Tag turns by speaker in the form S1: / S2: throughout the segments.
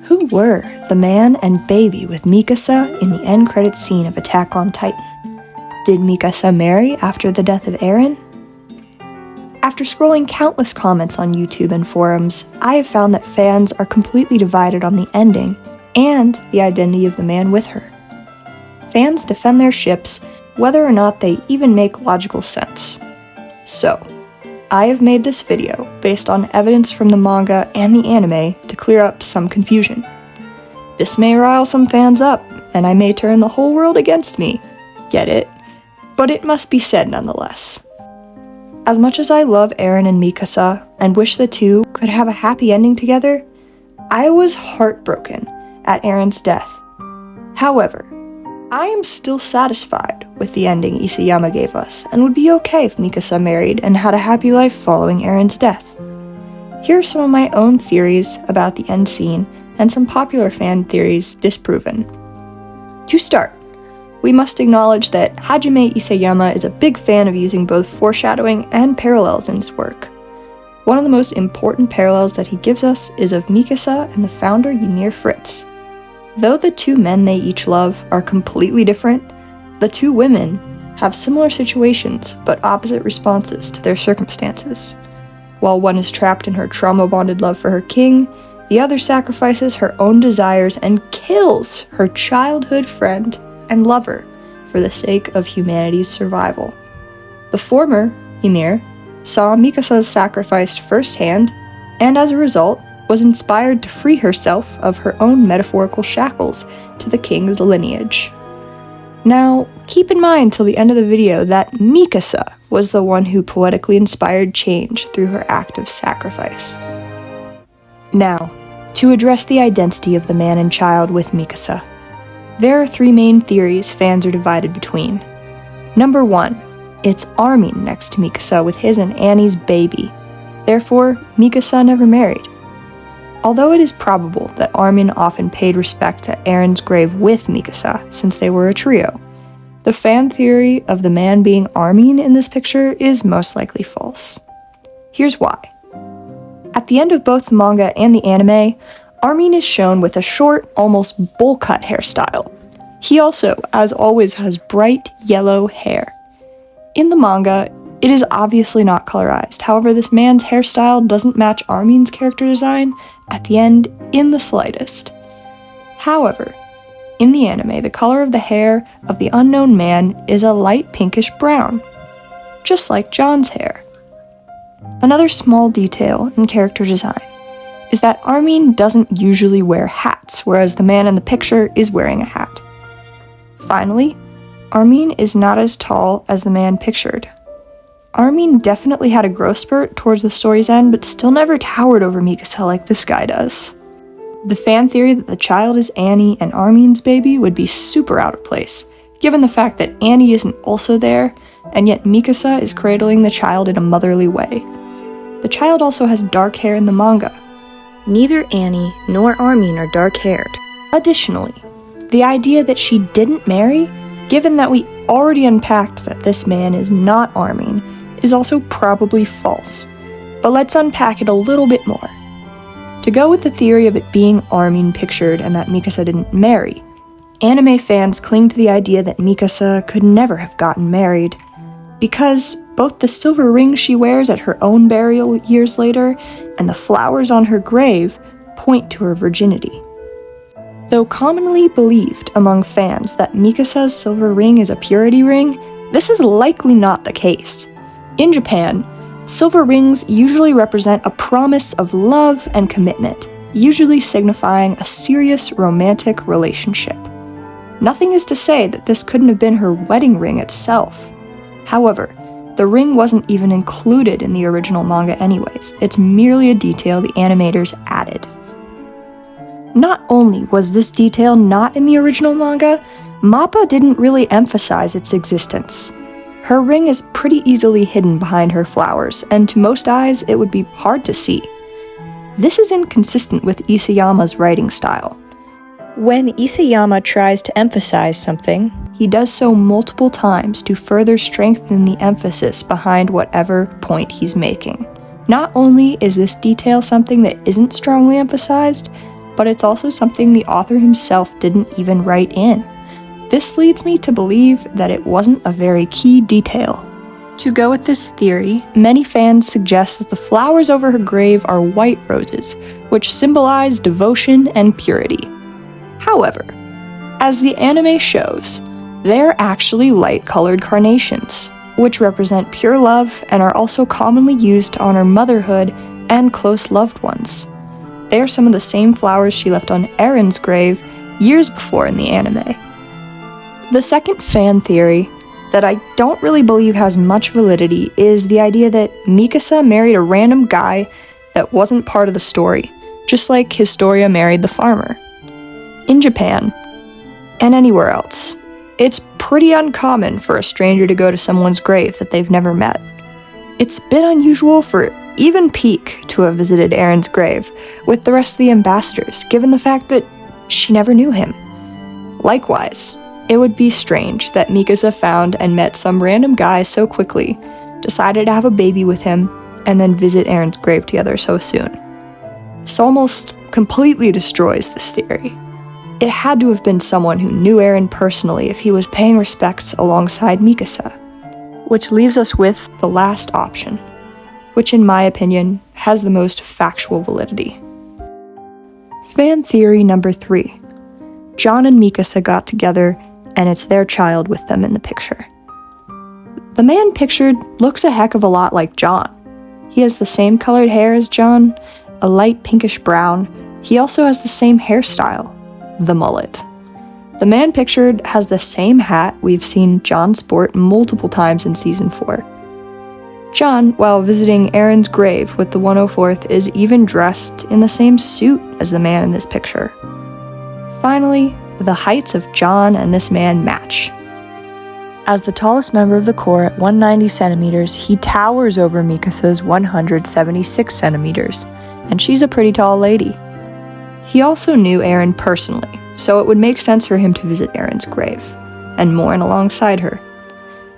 S1: Who were the man and baby with Mikasa in the end credits scene of Attack on Titan? Did Mikasa marry after the death of Eren? After scrolling countless comments on YouTube and forums, I have found that fans are completely divided on the ending and the identity of the man with her. Fans defend their ships whether or not they even make logical sense. So, I have made this video based on evidence from the manga and the anime to clear up some confusion. This may rile some fans up, and I may turn the whole world against me. Get it? But it must be said nonetheless. As much as I love Eren and Mikasa and wish the two could have a happy ending together, I was heartbroken at Eren's death. However, I am still satisfied with the ending Isayama gave us, and would be okay if Mikasa married and had a happy life following Eren's death. Here are some of my own theories about the end scene, and some popular fan theories disproven. To start, we must acknowledge that Hajime Isayama is a big fan of using both foreshadowing and parallels in his work. One of the most important parallels that he gives us is of Mikasa and the founder Ymir Fritz. Though the two men they each love are completely different, the two women have similar situations but opposite responses to their circumstances. While one is trapped in her trauma-bonded love for her king, the other sacrifices her own desires and kills her childhood friend and lover for the sake of humanity's survival. The former, Ymir, saw Mikasa's sacrifice firsthand, and as a result, was inspired to free herself of her own metaphorical shackles to the king's lineage. Now, keep in mind till the end of the video that Mikasa was the one who poetically inspired change through her act of sacrifice. Now, to address the identity of the man and child with Mikasa. There are three main theories fans are divided between. Number 1, it's Armin next to Mikasa with his and Annie's baby. Therefore, Mikasa never married. Although it is probable that Armin often paid respect to Eren's grave with Mikasa, since they were a trio, the fan theory of the man being Armin in this picture is most likely false. Here's why. At the end of both the manga and the anime, Armin is shown with a short, almost bowl cut hairstyle. He also, as always, has bright yellow hair. In the manga, it is obviously not colorized, however this man's hairstyle doesn't match Armin's character design at the end in the slightest. However, in the anime, the color of the hair of the unknown man is a light pinkish brown, just like John's hair. Another small detail in character design is that Armin doesn't usually wear hats, whereas the man in the picture is wearing a hat. Finally, Armin is not as tall as the man pictured. Armin definitely had a growth spurt towards the story's end, but still never towered over Mikasa like this guy does. The fan theory that the child is Annie and Armin's baby would be super out of place, given the fact that Annie isn't also there, and yet Mikasa is cradling the child in a motherly way. The child also has dark hair in the manga. Neither Annie nor Armin are dark-haired. Additionally, the idea that she didn't marry, given that we already unpacked that this man is not Armin, is also probably false, but let's unpack it a little bit more. To go with the theory of it being Armin pictured and that Mikasa didn't marry, anime fans cling to the idea that Mikasa could never have gotten married, because both the silver ring she wears at her own burial years later and the flowers on her grave point to her virginity. Though commonly believed among fans that Mikasa's silver ring is a purity ring, this is likely not the case. In Japan, silver rings usually represent a promise of love and commitment, usually signifying a serious romantic relationship. Nothing is to say that this couldn't have been her wedding ring itself. However, the ring wasn't even included in the original manga anyways, it's merely a detail the animators added. Not only was this detail not in the original manga, MAPPA didn't really emphasize its existence. Her ring is pretty easily hidden behind her flowers, and to most eyes, it would be hard to see. This is inconsistent with Isayama's writing style. When Isayama tries to emphasize something, he does so multiple times to further strengthen the emphasis behind whatever point he's making. Not only is this detail something that isn't strongly emphasized, but it's also something the author himself didn't even write in. This leads me to believe that it wasn't a very key detail. To go with this theory, many fans suggest that the flowers over her grave are white roses, which symbolize devotion and purity. However, as the anime shows, they're actually light-colored carnations, which represent pure love and are also commonly used to honor motherhood and close loved ones. They are some of the same flowers she left on Erin's grave years before in the anime. The second fan theory, that I don't really believe has much validity, is the idea that Mikasa married a random guy that wasn't part of the story, just like Historia married the farmer. In Japan, and anywhere else, it's pretty uncommon for a stranger to go to someone's grave that they've never met. It's a bit unusual for even Peak to have visited Erin's grave with the rest of the ambassadors, given the fact that she never knew him. Likewise, it would be strange that Mikasa found and met some random guy so quickly, decided to have a baby with him, and then visit Erin's grave together so soon. This almost completely destroys this theory. It had to have been someone who knew Eren personally if he was paying respects alongside Mikasa. Which leaves us with the last option, which in my opinion has the most factual validity. Fan theory number 3. John and Mikasa got together, and it's their child with them in the picture. The man pictured looks a heck of a lot like John. He has the same colored hair as John, a light pinkish brown. He also has the same hairstyle, the mullet. The man pictured has the same hat we've seen John sport multiple times in Season 4. John, while visiting Erin's grave with the 104th, is even dressed in the same suit as the man in this picture. Finally, the heights of John and this man match. As the tallest member of the Corps at 190 centimeters, he towers over Mikasa's 176 centimeters, and she's a pretty tall lady. He also knew Eren personally, so it would make sense for him to visit Erin's grave, and mourn alongside her.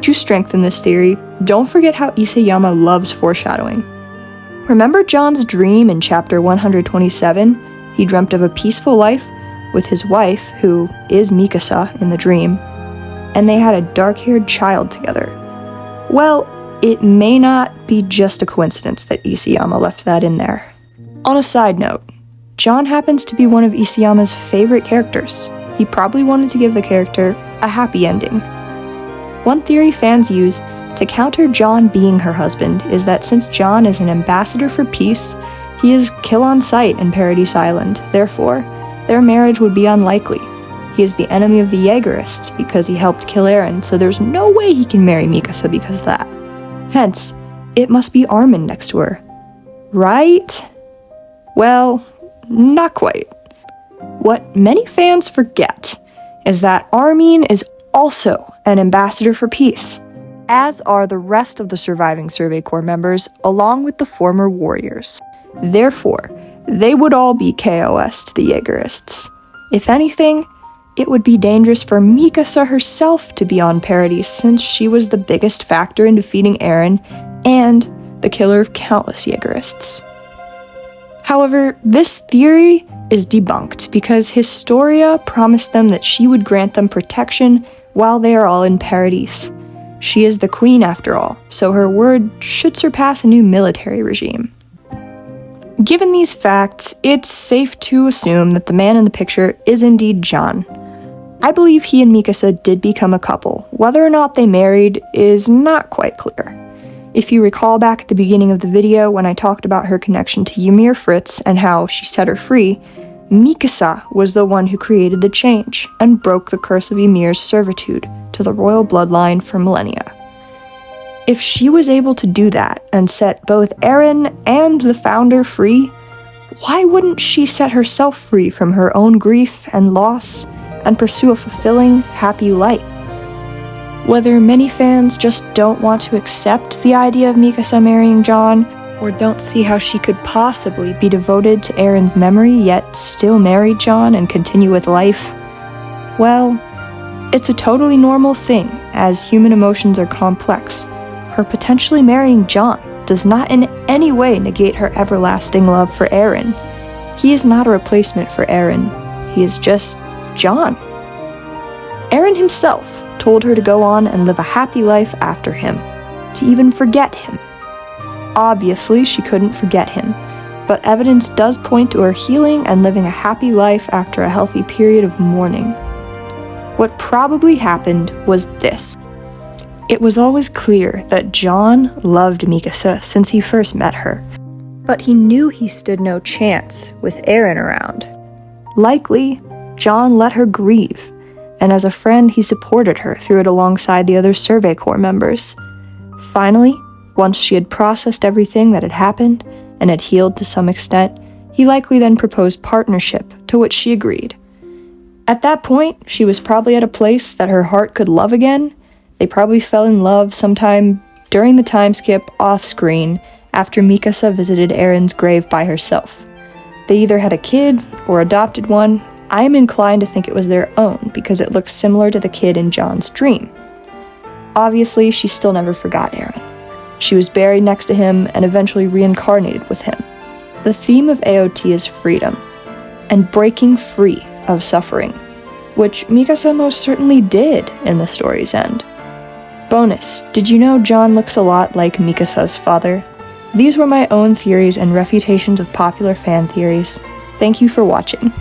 S1: To strengthen this theory, don't forget how Isayama loves foreshadowing. Remember John's dream in chapter 127? He dreamt of a peaceful life with his wife, who is Mikasa in the dream, and they had a dark-haired child together. Well, it may not be just a coincidence that Isayama left that in there. On a side note, John happens to be one of Isayama's favorite characters. He probably wanted to give the character a happy ending. One theory fans use to counter John being her husband is that since John is an ambassador for peace, he is kill on sight in Paradise Island. Therefore, their marriage would be unlikely. He is the enemy of the Jaegerists because he helped kill Eren, so there's no way he can marry Mikasa because of that. Hence, it must be Armin next to her. Right? Well, not quite. What many fans forget is that Armin is also an ambassador for peace, as are the rest of the surviving Survey Corps members, along with the former warriors. Therefore, they would all be KOS to the Jaegerists. If anything, it would be dangerous for Mikasa herself to be on Paradise, since she was the biggest factor in defeating Eren and the killer of countless Jaegerists. However, this theory is debunked because Historia promised them that she would grant them protection while they are all in Paradise. She is the queen after all, so her word should surpass a new military regime. Given these facts, it's safe to assume that the man in the picture is indeed John. I believe he and Mikasa did become a couple. Whether or not they married is not quite clear. If you recall back at the beginning of the video when I talked about her connection to Ymir Fritz and how she set her free, Mikasa was the one who created the change and broke the curse of Ymir's servitude to the royal bloodline for millennia. If she was able to do that and set both Eren and the founder free, why wouldn't she set herself free from her own grief and loss and pursue a fulfilling, happy life? Whether many fans just don't want to accept the idea of Mikasa marrying John, or don't see how she could possibly be devoted to Eren's memory yet still marry John and continue with life, well, it's a totally normal thing, as human emotions are complex. Her potentially marrying John does not in any way negate her everlasting love for Eren. He is not a replacement for Eren. He is just John. Eren himself told her to go on and live a happy life after him, to even forget him. Obviously, she couldn't forget him, but evidence does point to her healing and living a happy life after a healthy period of mourning. What probably happened was this. It was always clear that John loved Mikasa since he first met her, but he knew he stood no chance with Eren around. Likely, John let her grieve, and as a friend he supported her through it alongside the other Survey Corps members. Finally, once she had processed everything that had happened and had healed to some extent, he likely then proposed partnership, to which she agreed. At that point, she was probably at a place that her heart could love again. They probably fell in love sometime during the time skip off-screen after Mikasa visited Eren's grave by herself. They either had a kid or adopted one. I am inclined to think it was their own because it looks similar to the kid in John's dream. Obviously, she still never forgot Eren. She was buried next to him and eventually reincarnated with him. The theme of AOT is freedom, and breaking free of suffering, which Mikasa most certainly did in the story's end. Bonus, did you know John looks a lot like Mikasa's father? These were my own theories and refutations of popular fan theories. Thank you for watching.